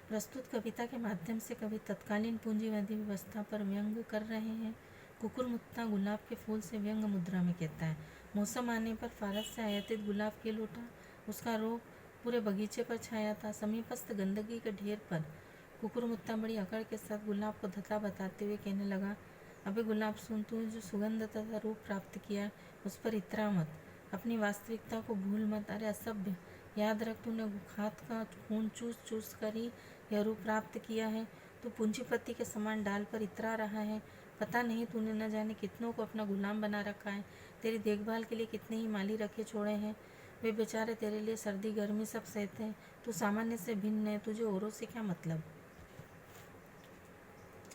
प्रस्तुत कविता के माध्यम से कवि तत्कालीन पूंजीवादी व्यवस्था पर व्यंग कर रहे हैं। कुकुरमुत्ता गुलाब के फूल से व्यंग मुद्रा में कहता है, मौसम आने पर फारस से आयातित गुलाब के लौटा, उसका रोग पूरे बगीचे पर छाया था। समीपस्थ गंदगी के ढेर पर कुकुरमुत्ता बड़ी अकड़ के साथ गुलाब को धता बताते हुए कहने लगा, अबे गुलाब सुन, तू जो सुगंध तथा रूप प्राप्त किया उस पर इतरा मत, अपनी वास्तविकता को भूल मत। अरे असभ्य, याद रख, तूने खाद का खून चूस चूस कर ही यह रूप प्राप्त किया है। तू पूंजीपति के समान डाल पर इतरा रहा है। पता नहीं तूने न जाने कितनों को अपना गुलाम बना रखा है। तेरी देखभाल के लिए कितने ही माली रखे छोड़े हैं, वे बेचारे तेरे लिए सर्दी गर्मी सब सहते हैं। तू सामान्य से भिन्न है, तुझे औरों से क्या मतलब।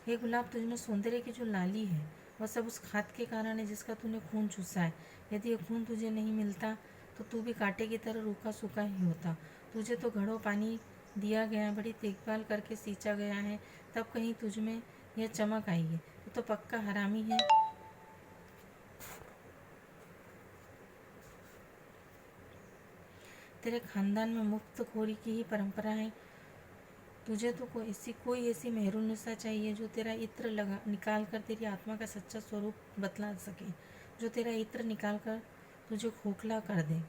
हे गुलाब, तुझमें सौंदर्य की जो लाली है वह सब उस खाद के कारण है जिसका तूने खून चूसा है। यदि यह खून तुझे नहीं मिलता तो तू भी कांटे की तरह रूखा सूखा ही होता। तुझे तो घड़ों पानी दिया गया, बड़ी देखभाल करके सींचा गया है, तब कहीं तुझमें यह चमक आई है। तू तो पक्का हरामी है। तेरे खानदान में मुफ्तखोरी की ही परंपरा है। तुझे तो कोई ऐसी मेहरुनिसा चाहिए जो तेरा इत्र निकाल कर तेरी आत्मा का सच्चा स्वरूप बतला सके, जो तेरा इत्र निकाल कर तुझे खोखला कर दे।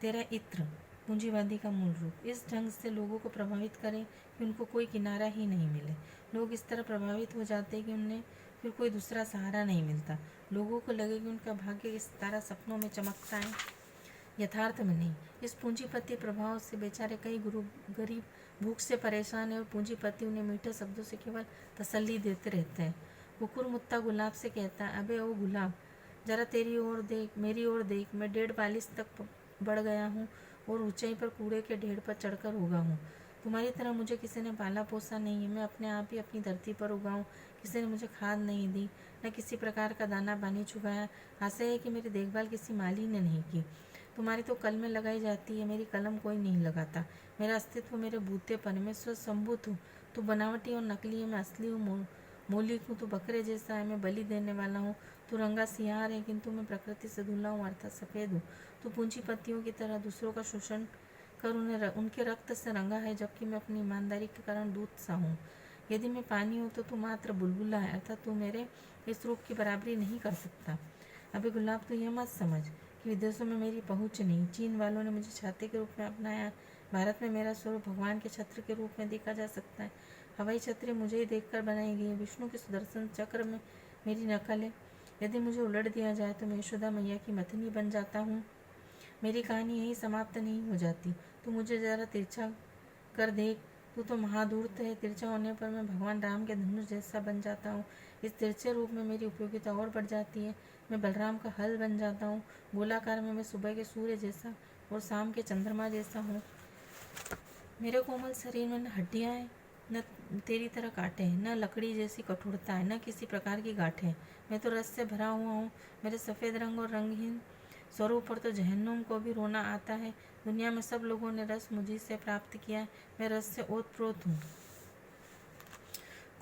तेरा इत्र पूंजीवादी का मूल रूप इस ढंग से लोगों को प्रभावित करे कि उनको कोई किनारा ही नहीं मिले। लोग इस तरह प्रभावित हो जाते कि उन्हें फिर कोई दूसरा सहारा नहीं मिलता। लोगों को लगे कि उनका भाग्य इस तारा सपनों में चमकता है, यथार्थ में नहीं। इस पूंजीपति प्रभाव से बेचारे कई गरीब भूख से परेशान है और पूंजीपति उन्हें मीठे शब्दों से केवल तसल्ली देते रहते हैं। कुकुरमुत्ता गुलाब से कहता है, अबे ओ गुलाब, जरा तेरी ओर देख, मेरी ओर देख, मैं 1.5 बालिश तक बढ़ गया हूँ और ऊंचाई पर कूड़े के ढेर पर चढ़कर उगा हूँ। तुम्हारी तरह मुझे किसी ने पाला पोसा नहीं है। मैं अपने आप ही अपनी धरती पर उगा हूँ। किसी ने मुझे खाद नहीं दी, न किसी प्रकार का दाना पानी चुगाया। आशा है कि मेरी देखभाल किसी माली ने नहीं की। तुम्हारी तो कल में लगाई जाती है, मेरी कलम कोई नहीं लगाता। मेरा अस्तित्व मेरे बूतेपन में स्वसंभूत हूँ। तू बनावटी और नकली है, मैं असली हूँ, मौलिक हूँ। तू बकरे जैसा है, मैं बलि देने वाला हूँ। तू रंगा सियार है, किंतु मैं प्रकृति से धुला हूँ, अर्थात सफ़ेद हूँ। तू पूंजीपतियों की तरह दूसरों का शोषण कर उन्हें उनके रक्त से रंगा है, जबकि मैं अपनी ईमानदारी के कारण दूध सा हूँ। यदि मैं पानी हूँ तो तू मात्र बुलबुला है, अर्थात तू मेरे इस रूप की बराबरी नहीं कर सकता। अबे गुलाब, तू यह मत समझ कि विदेशों में मेरी पहुंच नहीं। चीन वालों ने मुझे छाते के रूप में अपनाया। भारत में मेरा स्वरूप भगवान के छत्र के रूप में देखा जा सकता है। हवाई छतरी मुझे ही देखकर बनाई गई है। विष्णु के सुदर्शन चक्र में मेरी नकल है। यदि मुझे उलट दिया जाए तो मैं यशोदा मैया की मथनी बन जाता हूँ। मेरी कहानी यही समाप्त नहीं हो जाती। तू मुझे जरा तिरछा कर देख, तू तो महाधूर्त है। तिरछा होने पर मैं भगवान राम के धनुष जैसा बन जाता हूँ। इस तिरछे रूप में मेरी उपयोगिता और बढ़ जाती है। मैं बलराम का हल बन जाता हूँ। गोलाकार में मैं सुबह के सूर्य जैसा और शाम के चंद्रमा जैसा हूँ। मेरे कोमल शरीर में न हड्डियाँ हैं, न तेरी तरह कांटे हैं, न लकड़ी जैसी कठोरता है, न किसी प्रकार की गांठें। मैं तो रस से भरा हुआ हूँ। मेरे सफ़ेद रंग और रंगहीन स्वरूप पर तो जहन्नुम को भी रोना आता है। दुनिया में सब लोगों ने रस मुझी से प्राप्त किया है। मैं रस से ओतप्रोत हूँ।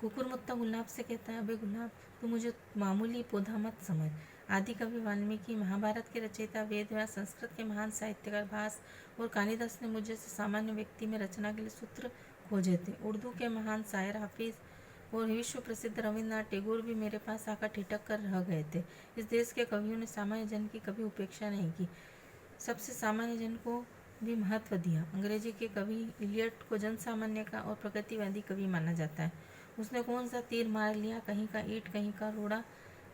कुकुरमुत्ता गुलाब से कहता है, अबे गुलाब, तू मुझे मामूली पौधा मत समझ। आदि कवि वाल्मीकि, महाभारत के रचयिता वेदव्यास, संस्कृत के महान साहित्यकार भास और कालिदास ने मुझे जैसे सामान्य व्यक्ति में रचना के लिए सूत्र खोजे थे। उर्दू के महान शायर हाफिज और विश्व प्रसिद्ध रविन्द्रनाथ टैगोर भी मेरे पास आकर ठिठक कर रह गए थे। इस देश के कवियों ने सामान्य जन की कभी उपेक्षा नहीं की, सबसे सामान्य जन को भी महत्व दिया। अंग्रेजी के कवि इलियट को जन सामान्य का और प्रगतिवादी कवि माना जाता है। उसने कौन सा तीर मार लिया, कहीं का ईंट कहीं का रोड़ा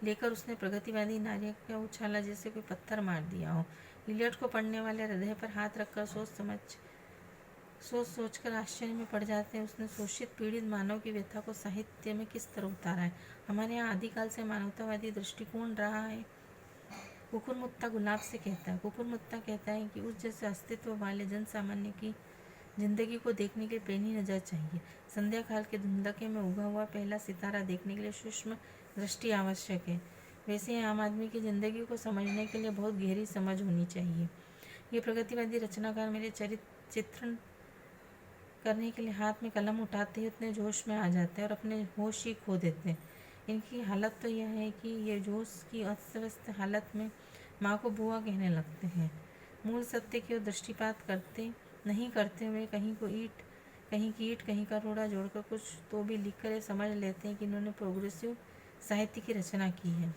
लेकर उसने प्रगतिवादी नारियों का उछाला जैसे कोई पत्थर मार दिया हो। इलियट को पढ़ने वाले हृदय पर हाथ रखकर सोच सोच कर आश्चर्य में पड़ जाते हैं। उसने शोषित पीड़ित मानव की व्यथा को साहित्य में किस तरह उतारा है। हमारे यहाँ आदिकाल से मानवतावादी दृष्टिकोण रहा है। कुकुरमुत्ता गुलाब से कहता है, कुकुरमुत्ता कहता है कि उस जैसे अस्तित्व वाले जन सामान्य की जिंदगी को देखने के लिए पैनी नजर चाहिए। संध्या काल के धुंधके में उगा हुआ पहला सितारा देखने के लिए सूक्ष्म दृष्टि आवश्यक है। वैसे ही आम आदमी की जिंदगी को समझने के लिए बहुत गहरी समझ होनी चाहिए। ये प्रगतिवादी रचनाकार मेरे चित्रण करने के लिए हाथ में कलम उठाते ही उतने जोश में आ जाते हैं और अपने होश ही खो देते हैं। इनकी हालत तो यह है कि ये जोश की अस्त व्यस्त हालत में माँ को बुआ कहने लगते हैं। मूल सत्य की ओर दृष्टिपात नहीं करते हुए कहीं को ईंट कहीं कीट कहीं का रोड़ा जोड़कर कुछ तो भी लिखकर ये समझ लेते हैं कि इन्होंने प्रोग्रेसिव साहित्य की रचना की है।